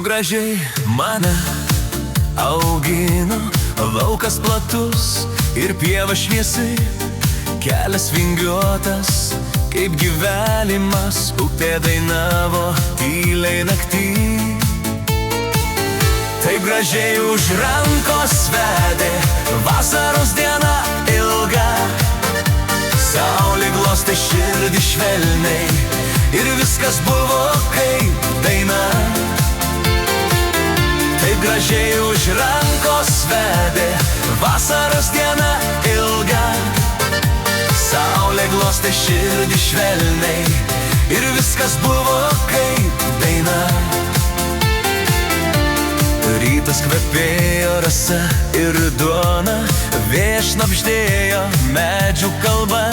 gražiai mane augino, laukas platus ir pieva šviesi, kelias vingiuotas, kaip gyvenimas, upė dainavo tyliai naktį. Taip gražiai už rankos vedė vasaros diena ilga, saulė glostė širdį švelniai ir viskas buvo kaip daina. Taip gražiai už rankos vedė vasaros diena ilga, saulė glostė širdį švelniai ir viskas buvo kaip daina. Rytas kvepėjo rasa ir duona, vėjas šnabždėjo medžių kalba,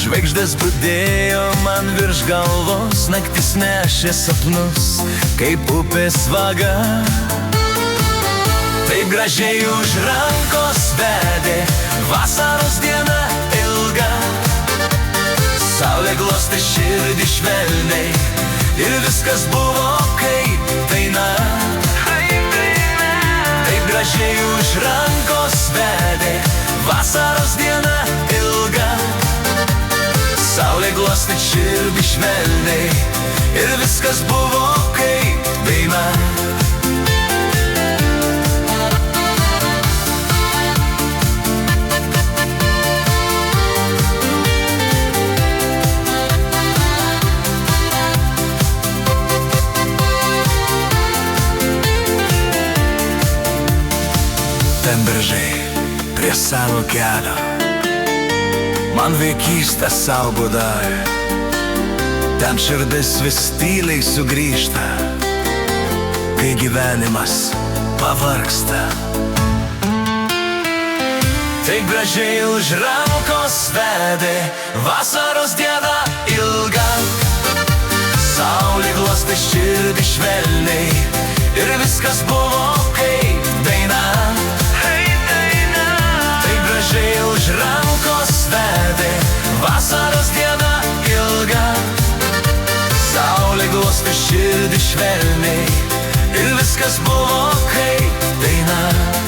žvaigždės budėjo man virš galvos, naktis nešė sapnus kaip upės vaga. Taip gražiai už rankos vedė vasaros diena ilga, saulė glostė širdį švelniai ir viskas buvo kaip daina. Taip gražiai už rankos vedė vasaros diena ilga, saulė glostė širdį švelniai ir viskas buvo kaip daina. Ten beržai prie savo kelio man vaikystę saugo dar, ten širdis vis tyliai sugrįžta, kai gyvenimas pavargsta. Taip gražiai už rankos vedė vasaros diena ilga, saulė glostė širdį švelniai ir viskas buvo kaip daina. Už rankos vedė vasaros diena ilga, saulė glostė širdį švelniai ir viskas buvo kaip daina.